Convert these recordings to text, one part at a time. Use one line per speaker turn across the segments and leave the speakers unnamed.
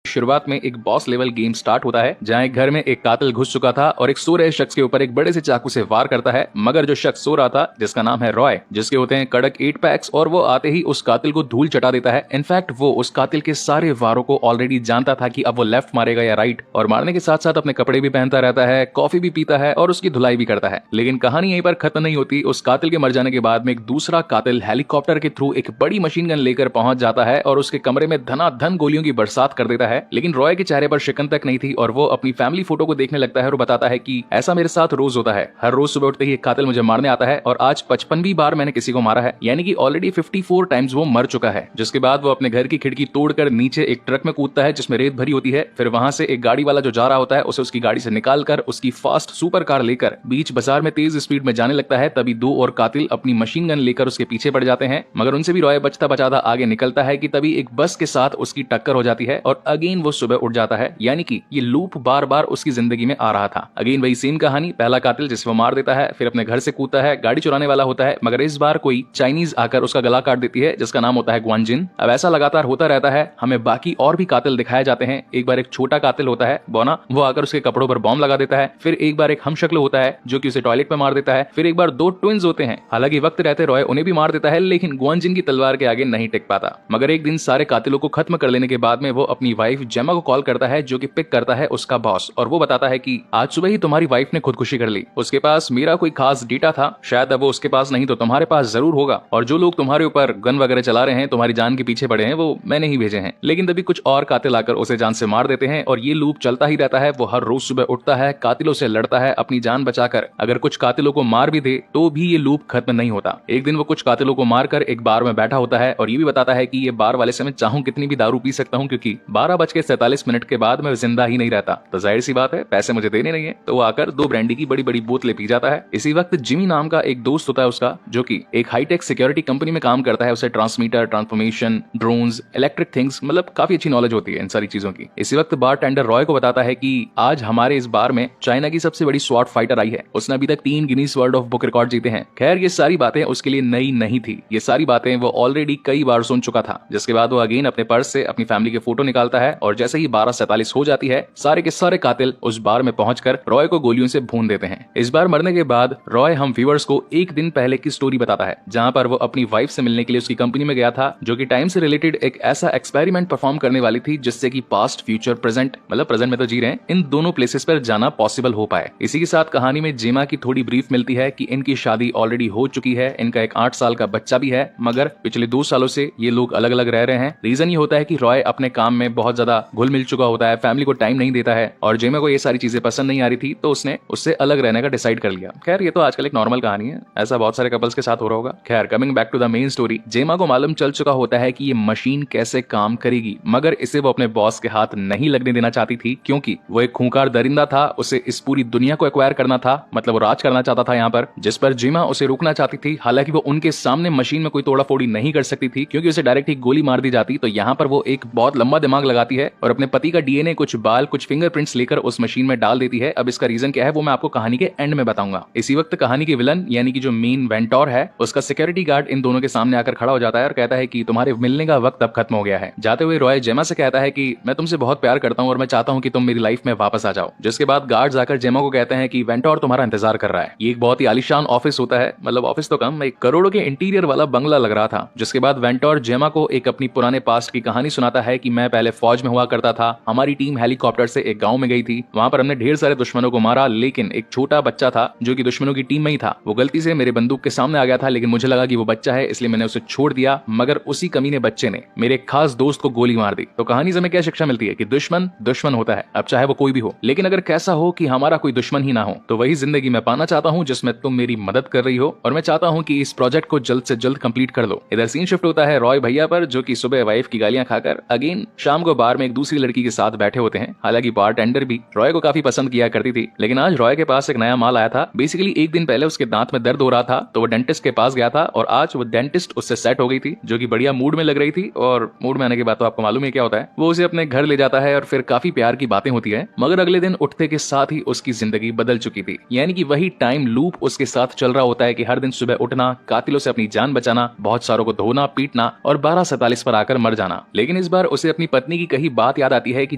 शुरुआत में एक बॉस लेवल गेम स्टार्ट होता है जहां एक घर में एक कातिल घुस चुका था और एक सो रहे शख्स के ऊपर एक बड़े से चाकू से वार करता है। मगर जो शख्स सो रहा था, जिसका नाम है रॉय, जिसके होते हैं कड़क 8 पैक्स, और वो आते ही उस कातिल को धूल चटा देता है। इनफैक्ट वो उस कातिल के सारे वारों को ऑलरेडी जानता था कि अब वो लेफ्ट मारेगा या राइट, और मारने के साथ साथ अपने कपड़े भी पहनता रहता है, कॉफी भी पीता है और उसकी धुलाई भी करता है। लेकिन कहानी यहीं पर खत्म नहीं होती। उस कातिल के मर जाने के बाद में एक दूसरा कातिल हेलीकॉप्टर के थ्रू एक बड़ी मशीन गन लेकर पहुंच जाता है और उसके कमरे में धनाधन गोलियों की बरसात कर देता है। लेकिन रॉय के चेहरे पर शिकन तक नहीं थी और वो अपनी फैमिली फोटो को देखने लगता है और बताता है कि ऐसा मेरे साथ रोज होता है। हर रोज सुबह उठते ही एक कातिल मुझे मारने आता है और आज 55वीं बार मैंने किसी को मारा है, यानी कि ऑलरेडी 54 टाइम्स वो मर चुका है। जिसके बाद वो अपने घर की खिड़की तोड़कर नीचे एक ट्रक में कूदता है जिसमें रेत भरी होती है। फिर वहां से एक गाड़ी वाला जो जा रहा होता है उसे उसकी गाड़ी से निकालकर उसकी फास्ट सुपर कार लेकर बीच बाजार में तेज स्पीड में जाने लगता है। तभी दो और कातिल अपनी मशीन गन लेकर उसके पीछे पड़ जाते हैं, मगर उनसे भी रॉय बचता बचाता आगे निकलता है कि तभी एक बस के साथ उसकी टक्कर हो जाती है और अगेन वो सुबह उठ जाता है। यानी कि ये लूप बार बार उसकी जिंदगी में आ रहा था। अगेन वही सेम कहानी, पहला कातिल जिसे वो मार देता है, फिर अपने घर से कूदता है, गाड़ी चुराने वाला होता है, मगर इस बार कोई चाइनीज आकर उसका गला काट देती है जिसका नाम होता है ग्वानजिन। अब ऐसा लगातार होता रहता है, हमें बाकी और भी कातिल दिखाए जाते हैं। एक बार एक छोटा कातिल होता है बोना, वो आकर उसके कपड़ों पर बॉम्ब लगा देता है। फिर एक बार एक हमशक्ल होता है जो कि उसे टॉयलेट में मार देता है। फिर एक बार दो ट्विंस होते हैं, हालांकि वक्त रहते रॉय उन्हें भी मार देता है, लेकिन ग्वानजिन की तलवार के आगे नहीं टिक पाता। मगर एक दिन सारे कातिलों को खत्म कर लेने के बाद में वो अपनी वाइफ जेमा को कॉल करता है जो कि पिक करता है उसका बॉस, और वो बताता है कि आज सुबह ही तुम्हारी वाइफ ने खुदकुशी कर ली। उसके पास मेरा कोई खास डेटा था, शायद अब वो उसके पास नहीं तो तुम्हारे पास जरूर होगा, और जो लोग तुम्हारे ऊपर गन वगैरह चला रहे हैं, तुम्हारी जान के पीछे पड़े हैं, वो मैंने ही भेजे हैं। लेकिन तभी कुछ और कातिल आकर उसे जान से मार देते हैं और ये लूप चलता ही रहता है। वो हर रोज सुबह उठता है, कातिलों से लड़ता है अपनी जान बचाकर। अगर कुछ कातिलों को मार भी दे तो भी ये लूप खत्म नहीं होता। एक दिन वो कुछ कातिलों को मारकर एक बार में बैठा होता है और ये भी बताता है कि ये बार वाले से मैं चाहूं कितनी भी दारू पी सकता हूं, क्योंकि 12:47 के बाद मैं जिंदा ही नहीं रहता। तो जाहिर सी बात है, पैसे मुझे देने नहीं है, तो वो आकर 2 ब्रांडी की बड़ी बड़ी बोतलें पी जाता है। इसी वक्त जिमी नाम का एक दोस्त होता है उसका, जो कि एक हाईटेक सिक्योरिटी कंपनी में काम करता है। उसे transmitter, transformation, drones, electric things, मतलब काफी अच्छी नॉलेज होती है इन सारी चीजों की। इसी वक्त बार टेंडर रॉय को बताता है कि आज हमारे इस बार में चाइना की सबसे बड़ी स्वॉर्ड फाइटर आई है, उसने अभी तक 3 Guinness world of book record जीते हैं। खैर ये सारी बातें उसके लिए नई नहीं थी, ये सारी बातें वो ऑलरेडी कई बार सुन चुका था। जिसके बाद वो अगेन अपने पर्स से अपनी फैमिली के फोटो निकालता है और जैसे ही 12:47 हो जाती है, सारे के सारे कातिल उस बार में पहुंचकर रॉय को गोलियों से भून देते हैं। इस बार मरने के बाद रॉय हम व्यूअर्स को एक दिन पहले की स्टोरी बताता है, जहां पर वो अपनी वाइफ से मिलने के लिए उसकी कंपनी में गया था, जो कि टाइम से रिलेटेड एक ऐसा एक्सपेरिमेंट परफॉर्म करने वाली थी जिससे कि पास्ट, फ्यूचर, प्रेजेंट, मतलब प्रेजेंट में तो जी रहे हैं, इन दोनों प्लेसेस पर जाना पॉसिबल हो पाए। इसी के साथ कहानी में जेमा की थोड़ी ब्रीफ मिलती है कि इनकी शादी ऑलरेडी हो चुकी है, इनका एक 8 साल का बच्चा भी है, मगर पिछले 2 सालों से ये लोग अलग अलग रह रहे हैं। रीजन ये होता है कि रॉय अपने काम में बहुत ज्यादा घुल मिल चुका होता है, फैमिली को टाइम नहीं देता है, और जेमा को ये सारी चीजें पसंद नहीं आ रही थी, तो उसने उससे अलग रहने का डिसाइड कर लिया। खैर ये तो आजकल एक नॉर्मल कहानी है, ऐसा बहुत सारे कपल्स के साथ हो रहा होगा। खैर coming back to the main story, Gemma को मालूम चल चुका होता है कि ये मशीन कैसे काम करेगी, मगर इसे वो अपने बॉस के हाथ नहीं लगने देना चाहती थी, क्योंकि वो एक खूंखार दरिंदा था, उसे इस पूरी दुनिया को एक्वायर करना था, मतलब वो राज करना चाहता था यहाँ पर, जिस पर जेमा उसे रोकना चाहती थी। हालांकि वो उनके सामने मशीन में कोई तोड़ा फोड़ी नहीं कर सकती थी, क्योंकि उसे डायरेक्ट ही गोली मार दी जाती। तो यहाँ पर वो एक बहुत लंबा दिमाग लगाती है और अपने पति का डीएनए, कुछ बाल, कुछ फिंगरप्रिंट्स लेकर उस मशीन में डाल देती है। अब इसका रीजन क्या है वो मैं आपको कहानी के एंड में बताऊंगा। इसी वक्त कहानी के विलन यानी कि जो मेन वेंटोर है, उसका सिक्योरिटी गार्ड इन दोनों के सामने आकर खड़ा हो जाता है और कहता है कि तुम्हारे मिलने का वक्त अब खत्म हो गया है। जाते हुए रॉय जेमा से कहता है कि मैं तुमसे बहुत प्यार करता हूँ और मैं चाहता हूँ कि तुम मेरी लाइफ में वापस आ जाओ। जिसके बाद गार्ड्स आकर जेमा को कहते हैं कि वेंटोर तुम्हारा इंतजार कर रहा है। ये एक बहुत ही आलीशान ऑफिस होता है, मतलब ऑफिस तो कम, एक करोड़ों के इंटीरियर वाला बंगला लग रहा था। जिसके बाद वेंटोर जेमा को एक अपनी पुराने पास्ट की कहानी सुनाता है कि मैं पहले फौज में हुआ करता था, हमारी टीम हेलीकॉप्टर से एक गांव में गई थी, वहां पर हमने ढेर सारे दुश्मनों को मारा, लेकिन एक छोटा बच्चा था जो कि दुश्मनों की टीम में ही था, वो गलती से मेरे बंदूक के सामने आ गया था, लेकिन मुझे लगा कि वो बच्चा है इसलिए मैंने उसे छोड़ दिया, मगर उसी कमीने बच्चे ने मेरे एक खास दोस्त को गोली मार दी। तो कहानी से हमें क्या शिक्षा मिलती है कि दुश्मन दुश्मन होता है, अब चाहे वो कोई भी हो, लेकिन अगर कैसा हो कि हमारा कोई दुश्मन ही ना हो। तो वही जिंदगी मैं पाना चाहता हूँ जिसमें तुम मेरी मदद कर रही हो, और मैं चाहता हूँ कि इस प्रोजेक्ट को जल्द से जल्द कंप्लीट कर लो। इधर सीन शिफ्ट होता है रॉय भैया पर, जो कि सुबह वाइफ की गालियां खाकर अगेन शाम को बार में एक दूसरी लड़की के साथ बैठे होते हैं। हालांकि बार टेंडर भी रॉय को काफी पसंद किया करती थी, लेकिन आज रॉय के पास एक नया माल आया था। बेसिकली एक दिन पहले उसके दांत में दर्द हो रहा था, तो वो डेंटिस्ट के पास गया था और आज वो डेंटिस्ट उससे सेट हो गई थी, जो कि बढ़िया मूड में लग रही थी। और मूड में आने के बाद तो आपको मालूम है क्या होता है, वो उसे अपने घर ले जाता है और फिर काफी प्यार की बातें होती है। मगर अगले दिन उठते के साथ ही उसकी जिंदगी बदल चुकी थी, यानी कि वही टाइम लूप उसके साथ चल रहा होता है कि हर दिन सुबह उठना, कातिलों से अपनी जान बचाना, बहुत सारों को धोना पीटना और 12:47 पर आकर मर जाना। लेकिन इस बार उसे अपनी पत्नी की कही बात याद आती है कि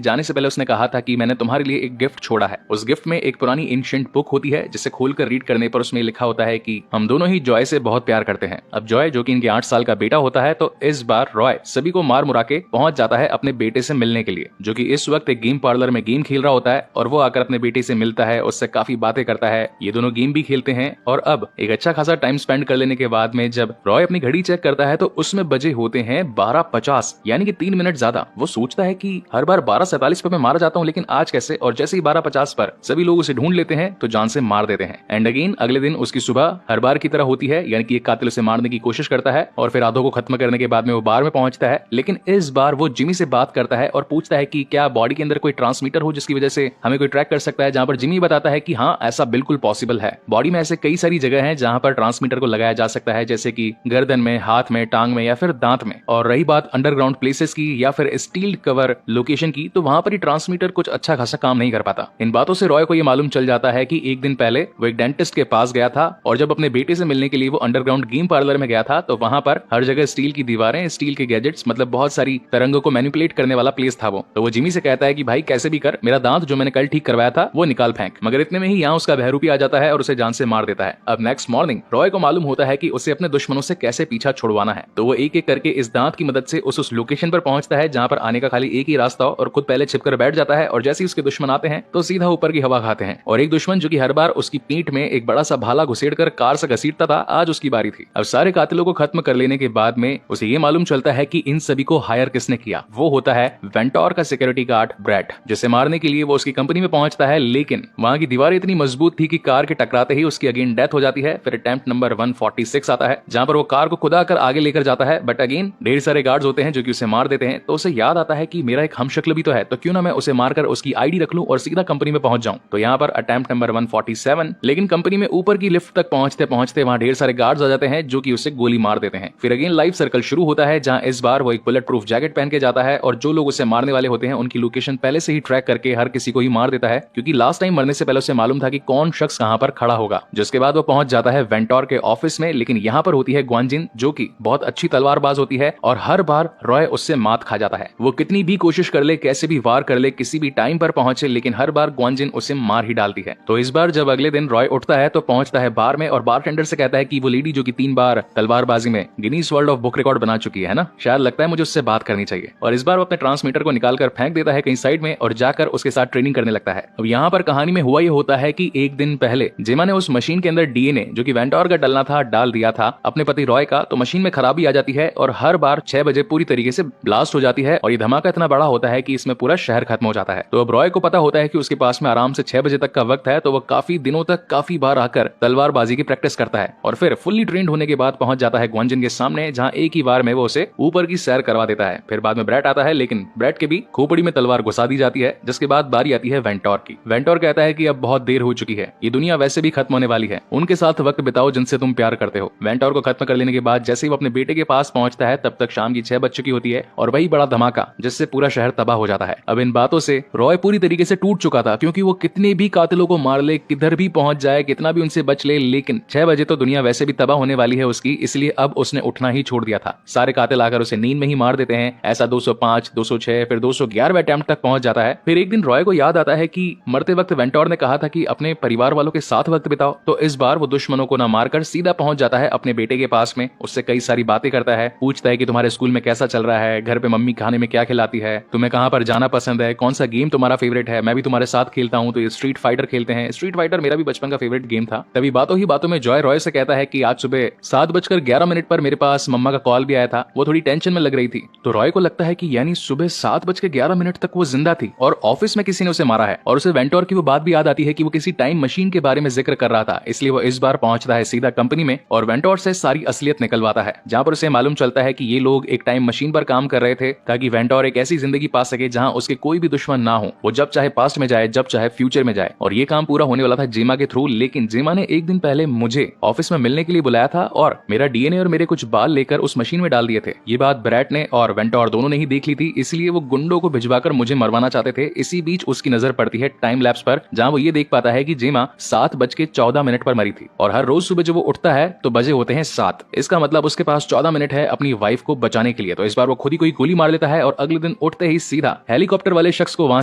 जाने से पहले उसने कहा था कि मैंने तुम्हारे लिए एक गिफ्ट छोड़ा है। उस गिफ्ट में एक पुरानी एंशिएंट बुक होती है जिसे खोलकर रीड करने पर उसमें लिखा होता है कि हम दोनों ही जॉय से बहुत प्यार करते हैं। अब जॉय जो कि इनके 8 साल का बेटा होता है, तो इस बार रॉय सभी को मार मुरा के पहुंच जाता है अपने बेटे से मिलने के लिए, जो कि इस वक्त एक गेम पार्लर में गेम खेल रहा होता है। और वो आकर अपने बेटे से मिलता है, उससे काफी बातें करता है, ये दोनों गेम भी खेलते हैं। और अब एक अच्छा खासा टाइम स्पेंड कर लेने के बाद में जब रॉय अपनी घड़ी चेक करता है तो उसमें बजे होते हैं 12:50, यानी कि 3 मिनट ज्यादा। वो सोचता है कि हर बार 12:47 पर मैं मारा जाता हूँ, लेकिन आज कैसे? और जैसे ही 12:50 पर सभी लोग उसे ढूंढ लेते हैं तो जान से मार देते हैं। एंड अगेन अगले दिन उसकी सुबह हर बार की तरह होती है, यानी कि एक कातिल उसे मारने की कोशिश करता है और फिर आधों को खत्म करने के बाद में वो बार में पहुंचता है। लेकिन इस बार वो जिमी से बात करता है और पूछता है कि क्या बॉडी के अंदर कोई ट्रांसमीटर हो जिसकी वजह से हमें कोई ट्रैक कर सकता है, जहां पर जिमी बताता है कि हाँ, ऐसा बिल्कुल पॉसिबल है। बॉडी में ऐसे कई सारी जगह हैं जहां पर ट्रांसमीटर को लगाया जा सकता है, जैसे कि गर्दन में, हाथ में, टांग में या फिर दांत में। और रही बात अंडरग्राउंड प्लेसेस की या फिर स्टील कवर लोकेशन की, तो वहां पर ही ट्रांसमीटर कुछ अच्छा खासा काम नहीं कर पाता। इन बातों से रॉय को यह मालूम चल जाता है कि एक दिन पहले वो एक डेंटिस्ट के पास गया था और जब अपने बेटे से मिलने के लिए वो अंडरग्राउंड गेम पार्लर में गया था तो वहां पर हर जगह स्टील की दीवारें, स्टील के गैजेट्स, मतलब बहुत सारी तरंगों को मैनिपुलेट करने वाला प्लेस था वो। तो वो जिमी से कहता है कि भाई कैसे भी कर मेरा दांत जो मैंने कल ठीक करवाया था वो निकाल फेंक। मगर इतने में ही यहाँ उसका बहरूपी आ जाता है और उसे जान से मार देता है। अब नेक्स्ट मॉर्निंग रॉय को मालूम होता है कि उसे अपने दुश्मनों से कैसे पीछा छुड़वाना है। तो वो एक एक करके इस दांत की मदद से उस लोकेशन पर पहुंचता है जहां पर आने का खाली एक ही रास्ता हो, और खुद पहले छिपकर बैठ जाता है। और जैसे ही उसके दुश्मन आते हैं तो सीधा ऊपर की हवा खाते हैं। और एक दुश्मन जो कि हर बार उसकी पीठ में एक बड़ा सा भाला घुसेड़कर कार से घसीटता था, आज उसकी बारी थी। अब सारे कातिलों को खत्म कर लेने के बाद में उसे ये मालूम चलता है कि इन सभी को हायर किसने किया। वो होता है वेंटोर का सिक्योरिटी गार्ड ब्रैट, जिसे मारने के लिए वो उसकी कंपनी में पहुंचता है। लेकिन वहां की दीवार इतनी मजबूत थी कि कार के टकराते ही उसकी अगेन डेथ हो जाती है। फिर अटेम्प्ट नंबर 146 आता है जहां पर वो कार को खुदा कर आगे लेकर जाता है, बट अगेन ढेर सारे गार्ड्स होते हैं जो कि उसे मार देते हैं। तो उसे याद आता है कि मेरा एक हमशक्ल भी तो है, तो क्यों ना मैं उसे मारकर उसकी आईडी रख लूं और सीधा कंपनी में पहुंच जाऊं। तो यहाँ पर अटेम्प्ट नंबर 147। लेकिन कंपनी में ऊपर की लिफ्ट तक पहुंचते पहुंचते वहां ढेर सारे गार्ड्स आ जाते हैं जो कि उसे गोली मार देते हैं। फिर अगेन लाइफ सर्कल शुरू होता है जहां इस बार वो एक बुलेट प्रूफ जैकेट पहन के जाता है और जो लोग उसे मारने वाले होते हैं उनकी लोकेशन पहले से ही ट्रैक करके हर किसी को ही मार देता है, क्योंकि लास्ट टाइम मरने से पहले उसे मालूम था कि कौन शख्स कहां पर खड़ा होगा। जिसके बाद वो पहुंच जाता है वेंटोर के ऑफिस में। लेकिन यहाँ पर होती है ग्वांजिन, जो कि बहुत अच्छी तलवारबाज होती है और हर बार रॉय उससे मात खा जाता है। वो कितनी भी कोशिश कर ले, कैसे भी वार कर ले, किसी भी टाइम पर पहुंचे, लेकिन हर बार ग्वांजिन उसे मार ही डालती है। तो इस बार जब अगले दिन रॉय उठता है तो पहुंचता है बार में और बारटेंडर से कहता है कि वो लेडी जो कि 3 बार तलवारबाजी में Guinness world of book record बना चुकी है ना, शायद लगता है मुझे उससे बात करनी चाहिए। और इस बार वो अपने ट्रांसमीटर को निकालकर फेंक देता है कहीं साइड में और जाकर उसके साथ ट्रेनिंग करने लगता है। अब यहाँ पर कहानी में हुआ ये होता है कि एक दिन पहले जेमा ने उस मशीन के अंदर डीएनए जो कि वेंटोर का डलना था डाल दिया था अपने पति रॉय का। तो मशीन में खराबी आ जाती है और हर बार 6 बजे पूरी तरीके से ब्लास्ट हो जाती है और ये धमाका इतना बड़ा होता है कि इसमें पूरा शहर खत्म हो जाता है। तो अब रॉय को पता होता है कि उसके पास में आराम से 6 बजे तक का वक्त है, तो वो काफी दिनों तक काफी बार आकर तलवारबाजी की प्रैक्टिस करता है और फिर फुल्ली ट्रेंड होने के बाद पहुंच जाता है ग्वांजिन के सामने, जहां एक ही बार में वो उसे ऊपर की सैर करवा देता है। फिर बाद में ब्रैट आता है, लेकिन ब्रैट के भी खोपड़ी में तलवार घुसा दी जाती है। जिसके बाद बारी आती है वेंटोर की। वेंटोर कहता है कि अब बहुत देर हो चुकी है, ये दुनिया वैसे भी खत्म होने वाली है, उनके साथ वक्त बिताओ जिनसे तुम प्यार करते हो। वेंटोर को खत्म कर लेने के बाद जैसे ही वो अपने बेटे के पास पहुंचता है तब तक शाम की 6 बज चुकी होती है और वही बड़ा धमाका जिससे पूरा शहर तबाह हो जाता है। अब इन बातों से रॉय पूरी तरीके से टूट चुका था, क्योंकि वो कितने भी कातिलों को मार ले, किधर भी पहुंच जाए, कितना भी उनसे बच ले, लेकिन 6 बजे तो दुनिया वैसे भी तबाह होने वाली है उसकी, इसलिए अब उसने उठना ही छोड़ दिया था। सारे कातिल आकर उसे नींद में ही मार देते हैं। ऐसा 205, 206, फिर 211वें अटेम्प्ट तक पहुंच जाता है। फिर एक दिन रॉय को याद आता है कि मरते वक्त वेंटोर ने कहा था कि अपने परिवार वालों के साथ वक्त बिताओ। तो इस बार वो दुश्मनों को न मारकर सीधा पहुंच जाता है अपने बेटे के पास में, उससे कई सारी बातें करता है, पूछता है कि तुम्हारे स्कूल में कैसा चल रहा है, घर पे मम्मी खाने में क्या खिलाती है, तुम्हें कहां पर जाना पसंद है, कौन सा गेम तुम्हारा फेवरेट है, मैं भी तुम्हारे साथ खेलता हूं तो ये स्ट्रीट फाइटर खेलते हैं। स्ट्रीट फाइटर मेरा भी बचपन का फेवरेट गेम था। तभी बातों ही बातों में जॉय रॉय से कहता है कि आज सुबह 7:11 पर मेरे पास मम्मा का कॉल भी आया था, वो थोड़ी टेंशन में लग रही थी। तो रॉय को लगता है कि यानी सुबह 7:11 तक वो जिंदा थी और ऑफिस में किसी ने उसे मारा है। और उसे वेंटोर की वो बात भी याद आती है कि वो किसी टाइम मशीन के बारे में जिक्र कर रहा था, इसलिए वो इस बार पहुंचता है सीधा कंपनी में और वेंटोर से सारी असलियत निकलवाता है, जहां पर उसे मालूम चलता है कि ये लोग एक टाइम मशीन पर काम कर रहे थे ताकि वेंटोर एक ऐसी जिंदगी पा सके जहां उसके कोई भी दुश्मन ना हो, वो जब चाहे पास्ट में जाए, जब चाहे फ्यूचर में जाए। और ये काम पूरा होने वाला था जेमा के थ्रू, लेकिन जेमा ने एक दिन पहले मुझे ऑफिस में मिलने के लिए बुलाया था और मेरा डीएनए और मेरे कुछ बाल लेकर उस मशीन में डाल दिए थे। ये बात ब्रैट ने और वेंटोर दोनों ने ही देख ली थी, इसलिए वो गुंडों को भिजवाकर मुझे मरवाना चाहते थे। इसी बीच उसकी नजर पड़ती है टाइम लैप्स पर, जहां वो ये देख पाता है कि जेमा 7:14 पर मरी थी और हर रोज सुबह जब वो उठता है तो बजे होते हैं 7। इसका मतलब उसके पास 14 मिनट है अपनी वाइफ को बचाने के लिए। तो इस बार वो खुद ही कोई गोली मार लेता है और अगले दिन उठते ही सीधा हेलीकॉप्टर वाले शख्स को वहां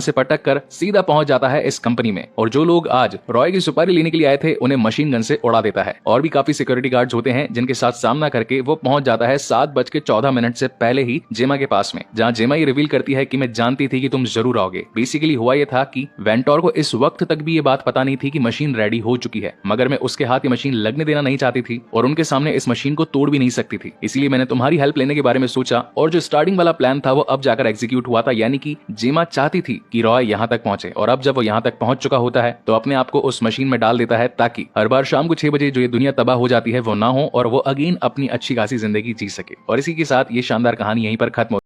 से पटक कर सीधा पहुंच जाता है इस कंपनी में, और जो लोग आज रॉय की सुपारी लेने के लिए आए थे उन्हें मशीन गन से उड़ा देता है। और भी काफी सिक्योरिटी गार्ड्स होते हैं जिनके साथ सामना करके वो पहुंच जाता है 7:14 से पहले ही जेमा के पास में, जहां जेमा ये रिवील करती है कि मैं जानती थी कि तुम जरूर आओगे। बेसिकली हुआ ये था कि वेंटोर को इस वक्त तक भी ये बात पता नहीं थी कि मशीन रेडी हो चुकी है, मगर मैं उसके हाथ ये मशीन लगने देना नहीं चाहती थी और उनके सामने इस मशीन को तोड़ भी नहीं सकती थी। इसीलिए मैंने तुम्हारी हेल्प लेने के बारे में सोचा, और जो स्टार्टिंग वाला प्लान था वो अब जाकर एग्जीक्यूट हुआ था। यानी कि जेमा चाहती थी कि रॉय यहाँ तक पहुंचे, और अब जब वो यहाँ तक पहुंच चुका होता है तो अपने आप को उस मशीन में डाल देता है ताकि हर बार शाम को 6 बजे जो ये दुनिया तबाह हो जाती है वो ना हो और वो अगेन अपनी अच्छी खासी जिंदगी जी सके। और इसी के साथ ये शानदार कहानी यहीं पर खत्म